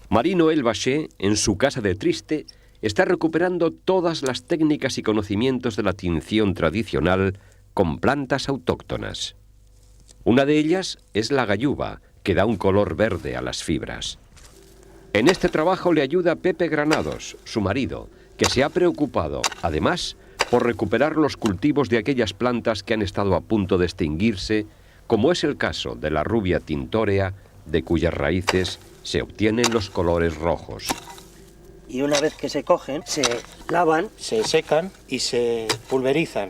Marie-Noëlle Bachet, en su casa de Triste, está recuperando todas las técnicas y conocimientos de la tinción tradicional con plantas autóctonas. Una de ellas es la galluva, que da un color verde a las fibras. En este trabajo le ayuda Pepe Granados, su marido, que se ha preocupado, además, por recuperar los cultivos de aquellas plantas que han estado a punto de extinguirse, como es el caso de la rubia tintorea, de cuyas raíces se obtienen los colores rojos. Y una vez que se cogen, se lavan, se secan y se pulverizan.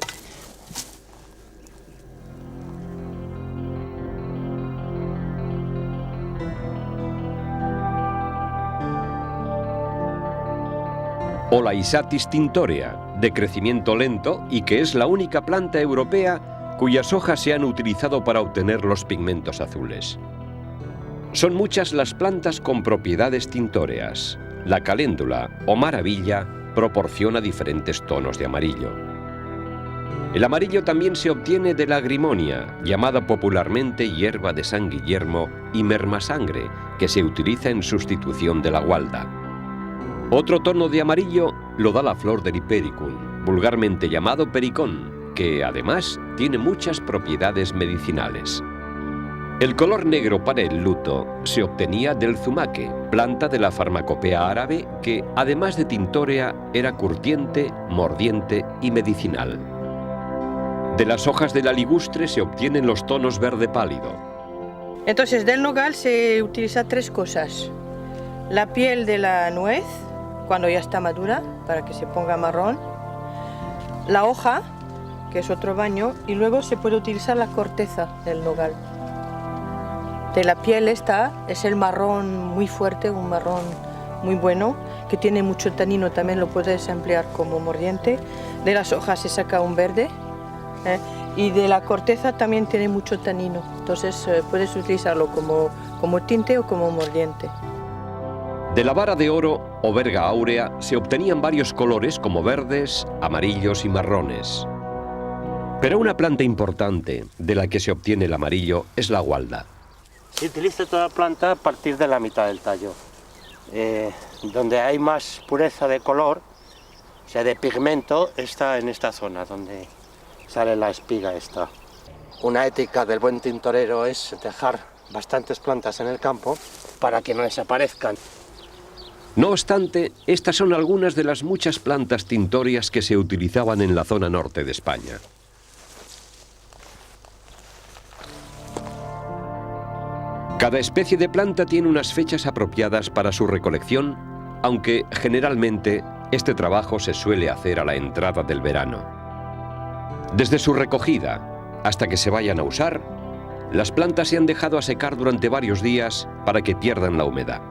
O la Isatis tintorea, de crecimiento lento y que es la única planta europea cuyas hojas se han utilizado para obtener los pigmentos azules. Son muchas las plantas con propiedades tintóreas. La caléndula o maravilla proporciona diferentes tonos de amarillo. El amarillo también se obtiene de la agrimonia, llamada popularmente hierba de San Guillermo, y mermasangre, que se utiliza en sustitución de la gualda. Otro tono de amarillo lo da la flor del hipericum, vulgarmente llamado pericón, que además tiene muchas propiedades medicinales. El color negro para el luto se obtenía del zumaque, planta de la farmacopea árabe que, además de tintórea, era curtiente, mordiente y medicinal. De las hojas de la ligustre se obtienen los tonos verde pálido. Entonces, del nogal se utiliza tres cosas. La piel de la nuez, cuando ya está madura, para que se ponga marrón. La hoja, que es otro baño, y luego se puede utilizar la corteza del nogal. De la piel esta es el marrón muy fuerte, un marrón muy bueno, que tiene mucho tanino, también lo puedes emplear como mordiente. De las hojas se saca un verde, y de la corteza también tiene mucho tanino, entonces puedes utilizarlo como tinte o como mordiente. De la vara de oro o verga áurea se obtenían varios colores como verdes, amarillos y marrones. Pero una planta importante de la que se obtiene el amarillo es la gualda. Se utiliza toda la planta a partir de la mitad del tallo. Donde hay más pureza de color, o sea, de pigmento, está en esta zona donde sale la espiga esta. Una ética del buen tintorero es dejar bastantes plantas en el campo para que no desaparezcan. No obstante, estas son algunas de las muchas plantas tintorias que se utilizaban en la zona norte de España. Cada especie de planta tiene unas fechas apropiadas para su recolección, aunque generalmente este trabajo se suele hacer a la entrada del verano. Desde su recogida hasta que se vayan a usar, las plantas se han dejado a secar durante varios días para que pierdan la humedad.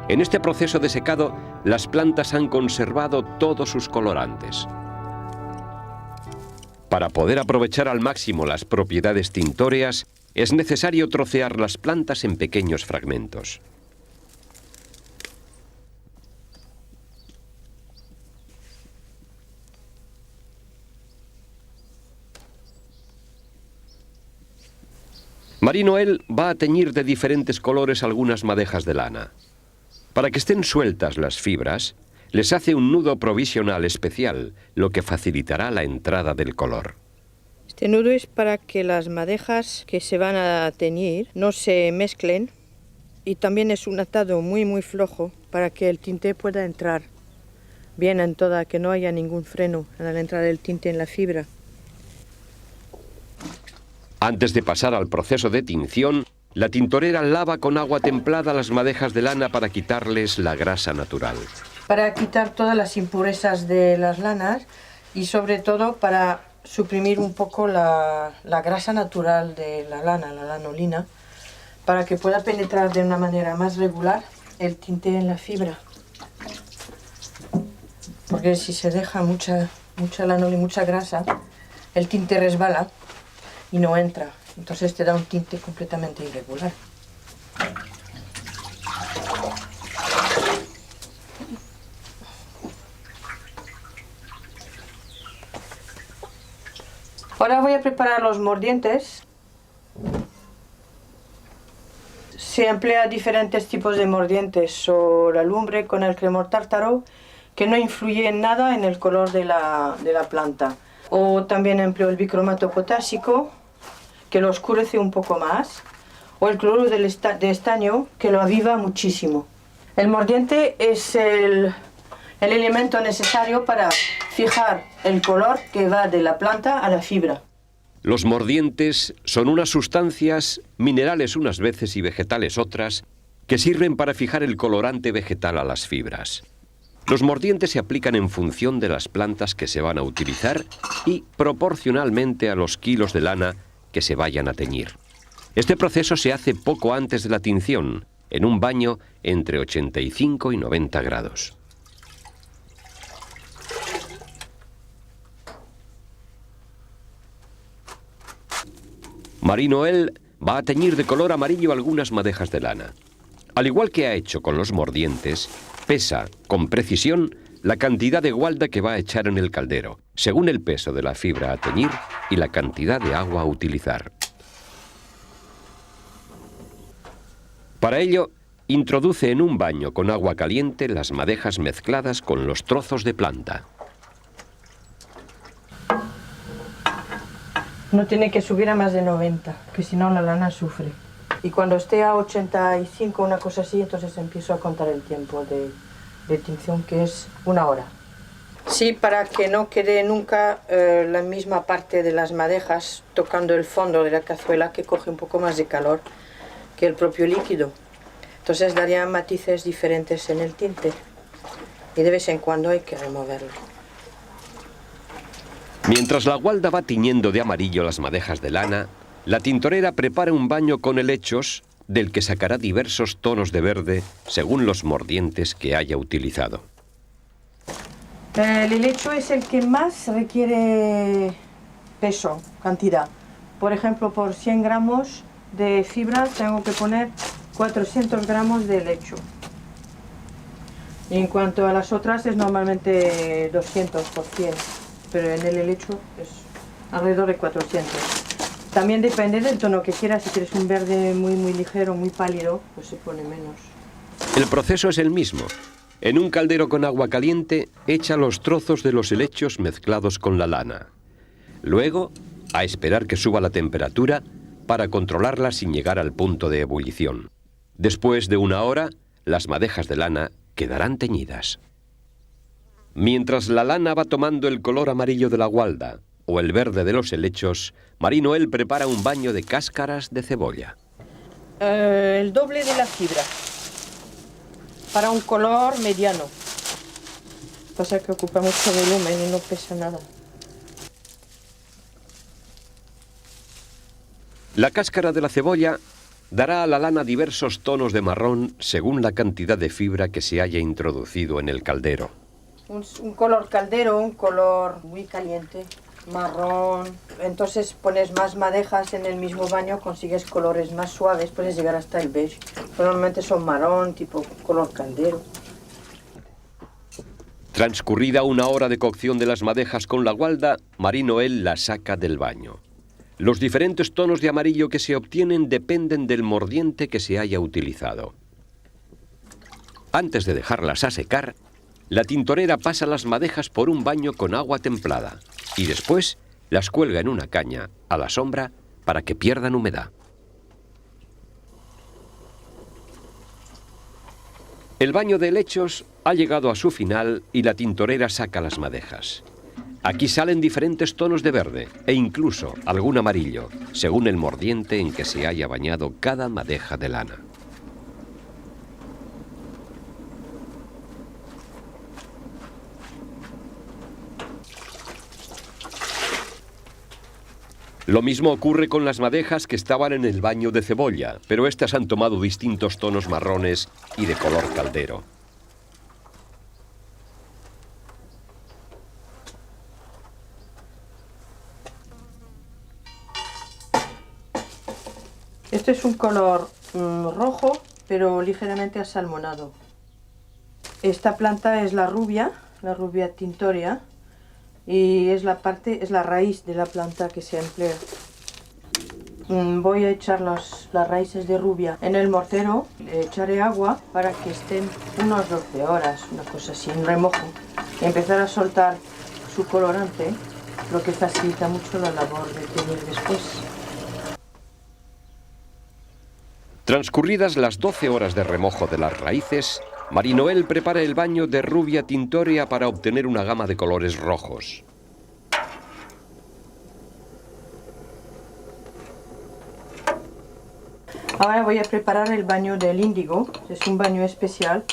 En este proceso de secado, las plantas han conservado todos sus colorantes. Para poder aprovechar al máximo las propiedades tintóreas, es necesario trocear las plantas en pequeños fragmentos. Marie-Noëlle va a teñir de diferentes colores algunas madejas de lana. Para que estén sueltas las fibras, les hace un nudo provisional especial, lo que facilitará la entrada del color. Este nudo es para que las madejas que se van a teñir no se mezclen, y también es un atado muy flojo para que el tinte pueda entrar bien en toda, que no haya ningún freno en la entrada del tinte en la fibra. Antes de pasar al proceso de tinción, la tintorera lava con agua templada las madejas de lana para quitarles la grasa natural. Para quitar todas las impurezas de las lanas y sobre todo para suprimir un poco la grasa natural de la lana, la lanolina, para que pueda penetrar de una manera más regular el tinte en la fibra. Porque si se deja mucha lanolina, mucha grasa, el tinte resbala y no entra. Entonces te da un tinte completamente irregular. Ahora voy a preparar los mordientes. Se emplea diferentes tipos de mordientes o la lumbre con el cremor tártaro, que no influye en nada en el color de la planta. O también empleo el bicromato potásico, que lo oscurece un poco más, o el cloruro de estaño, que lo aviva muchísimo. El mordiente es el elemento necesario para fijar el color que va de la planta a la fibra. Los mordientes son unas sustancias, minerales unas veces y vegetales otras, que sirven para fijar el colorante vegetal a las fibras. Los mordientes se aplican en función de las plantas que se van a utilizar y proporcionalmente a los kilos de lana que se vayan a teñir. Este proceso se hace poco antes de la tinción, en un baño entre 85 y 90 grados. Marie Noël va a teñir de color amarillo algunas madejas de lana. Al igual que ha hecho con los mordientes, pesa con precisión la cantidad de gualda que va a echar en el caldero, según el peso de la fibra a teñir y la cantidad de agua a utilizar. Para ello, introduce en un baño con agua caliente las madejas mezcladas con los trozos de planta. No tiene que subir a más de 90, que si no la lana sufre. Y cuando esté a 85, una cosa así, entonces empiezo a contar el tiempo de tinción, que es 1 hora. Sí, para que no quede nunca la misma parte de las madejas tocando el fondo de la cazuela, que coge un poco más de calor que el propio líquido. Entonces daría matices diferentes en el tinte y de vez en cuando hay que removerlo. Mientras la gualda va tiñendo de amarillo las madejas de lana, la tintorera prepara un baño con helechos del que sacará diversos tonos de verde según los mordientes que haya utilizado. El helecho es el que más requiere peso, cantidad. Por ejemplo, por 100 gramos de fibra tengo que poner 400 gramos de helecho. Y en cuanto a las otras es normalmente 200 por 100. Pero en el helecho es alrededor de 400. También depende del tono que quieras. Si quieres un verde muy ligero, muy pálido, pues se pone menos. El proceso es el mismo. En un caldero con agua caliente, echa los trozos de los helechos mezclados con la lana. Luego, a esperar que suba la temperatura para controlarla sin llegar al punto de ebullición. Después de 1 hora, las madejas de lana quedarán teñidas. Mientras la lana va tomando el color amarillo de la gualda o el verde de los helechos, Marie Noël prepara un baño de cáscaras de cebolla. El doble de la fibra, para un color mediano. Pasa que ocupa mucho volumen y no pesa nada. La cáscara de la cebolla dará a la lana diversos tonos de marrón según la cantidad de fibra que se haya introducido en el caldero. Un color caldero, un color muy caliente, marrón. Entonces pones más madejas en el mismo baño, consigues colores más suaves, puedes llegar hasta el beige. Normalmente son marrón, tipo color caldero. Transcurrida 1 hora de cocción de las madejas con la gualda, Marie Noël la saca del baño. Los diferentes tonos de amarillo que se obtienen dependen del mordiente que se haya utilizado. Antes de dejarlas a secar, la tintorera pasa las madejas por un baño con agua templada y después las cuelga en una caña a la sombra para que pierdan humedad. El baño de helechos ha llegado a su final y la tintorera saca las madejas. Aquí salen diferentes tonos de verde e incluso algún amarillo, según el mordiente en que se haya bañado cada madeja de lana. Lo mismo ocurre con las madejas que estaban en el baño de cebolla, pero estas han tomado distintos tonos marrones y de color caldero. Este es un color rojo, pero ligeramente asalmonado. Esta planta es la rubia tintoria, y es la raíz de la planta que se emplea. voy a echar las raíces de rubia en el mortero, le echaré agua para que estén unas 12 horas, una cosa así, en remojo. Y empezar a soltar su colorante, lo que facilita mucho la labor de teñir después. Transcurridas las 12 horas de remojo de las raíces, Marie-Noëlle prepara el baño de rubia tintorea para obtener una gama de colores rojos. Ahora voy a preparar el baño del índigo. Es un baño especial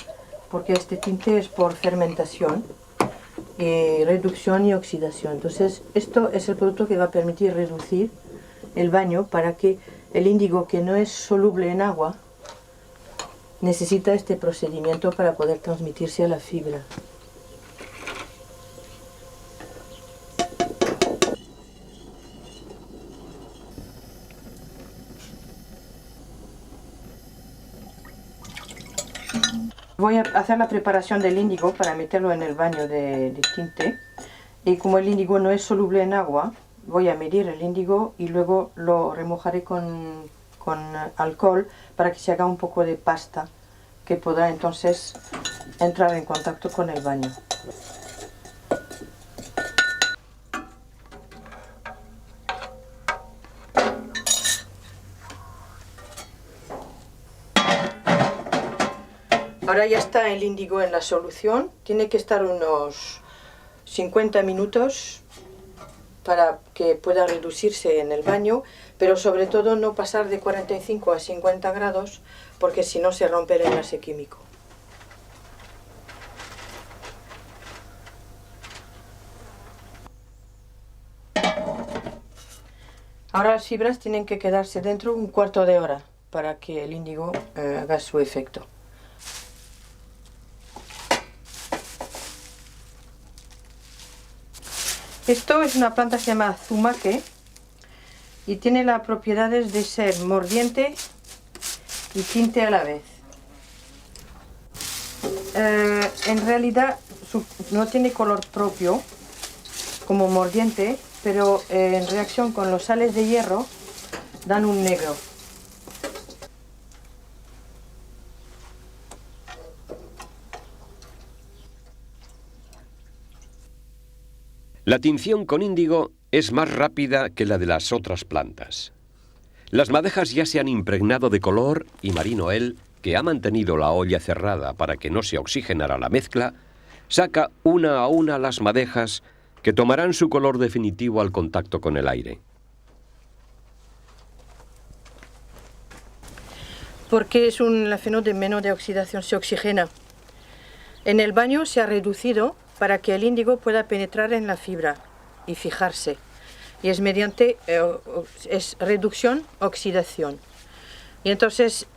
porque este tinte es por fermentación, reducción y oxidación. Entonces esto es el producto que va a permitir reducir el baño para que el índigo, que no es soluble en agua, necesita este procedimiento para poder transmitirse a la fibra. Voy a hacer la preparación del índigo para meterlo en el baño de tinte, y como el índigo no es soluble en agua, voy a medir el índigo y luego lo remojaré con alcohol para que se haga un poco de pasta que podrá entonces entrar en contacto con el baño. Ahora ya está el índigo en la solución, tiene que estar unos 50 minutos para que pueda reducirse en el baño, pero sobre todo no pasar de 45 a 50 grados, porque si no se rompe el enlace químico. Ahora las fibras tienen que quedarse dentro un cuarto de hora para que el índigo haga su efecto. Esto es una planta que se llama zumaque y tiene las propiedades de ser mordiente y tinte a la vez. En realidad no tiene color propio como mordiente, pero en reacción con los sales de hierro dan un negro. La tinción con índigo es más rápida que la de las otras plantas. Las madejas ya se han impregnado de color y Marie-Noëlle, que ha mantenido la olla cerrada para que no se oxigenara la mezcla, saca una a una las madejas que tomarán su color definitivo al contacto con el aire. Porque es un fenómeno de oxidación, se oxigena. En el baño se ha reducido para que el índigo pueda penetrar en la fibra y fijarse. Y es mediante reducción, oxidación. Y entonces,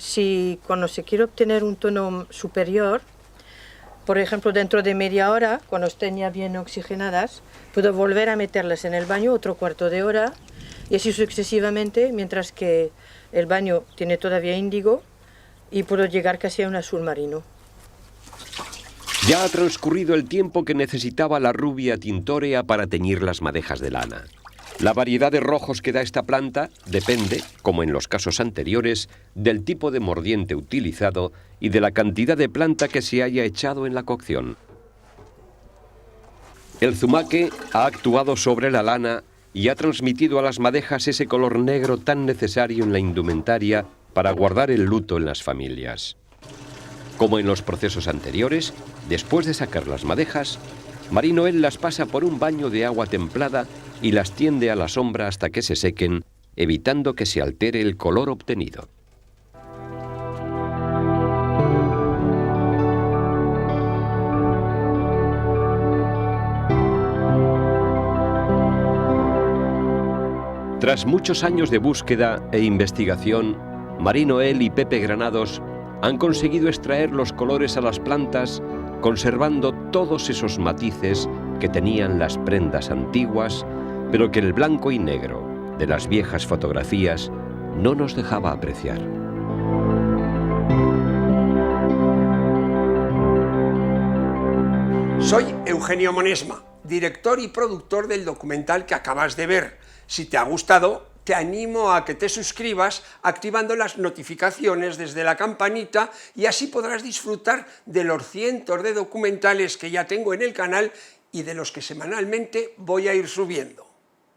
cuando se quiere obtener un tono superior, por ejemplo, dentro de media hora, cuando estén ya bien oxigenadas, puedo volver a meterlas en el baño otro cuarto de hora, y así sucesivamente, mientras que el baño tiene todavía índigo, y puedo llegar casi a un azul marino. Ya ha transcurrido el tiempo que necesitaba la rubia tintorea para teñir las madejas de lana. La variedad de rojos que da esta planta depende, como en los casos anteriores, del tipo de mordiente utilizado y de la cantidad de planta que se haya echado en la cocción. El zumaque ha actuado sobre la lana y ha transmitido a las madejas ese color negro tan necesario en la indumentaria para guardar el luto en las familias. Como en los procesos anteriores, después de sacar las madejas, Marie-Noëlle las pasa por un baño de agua templada y las tiende a la sombra hasta que se sequen, evitando que se altere el color obtenido. Tras muchos años de búsqueda e investigación, Marie-Noëlle y Pepe Granados han conseguido extraer los colores a las plantas, conservando todos esos matices que tenían las prendas antiguas, pero que el blanco y negro de las viejas fotografías no nos dejaba apreciar. Soy Eugenio Monesma, director y productor del documental que acabas de ver. Si te ha gustado, te te animo a que te suscribas activando las notificaciones desde la campanita y así podrás disfrutar de los cientos de documentales que ya tengo en el canal y de los que semanalmente voy a ir subiendo.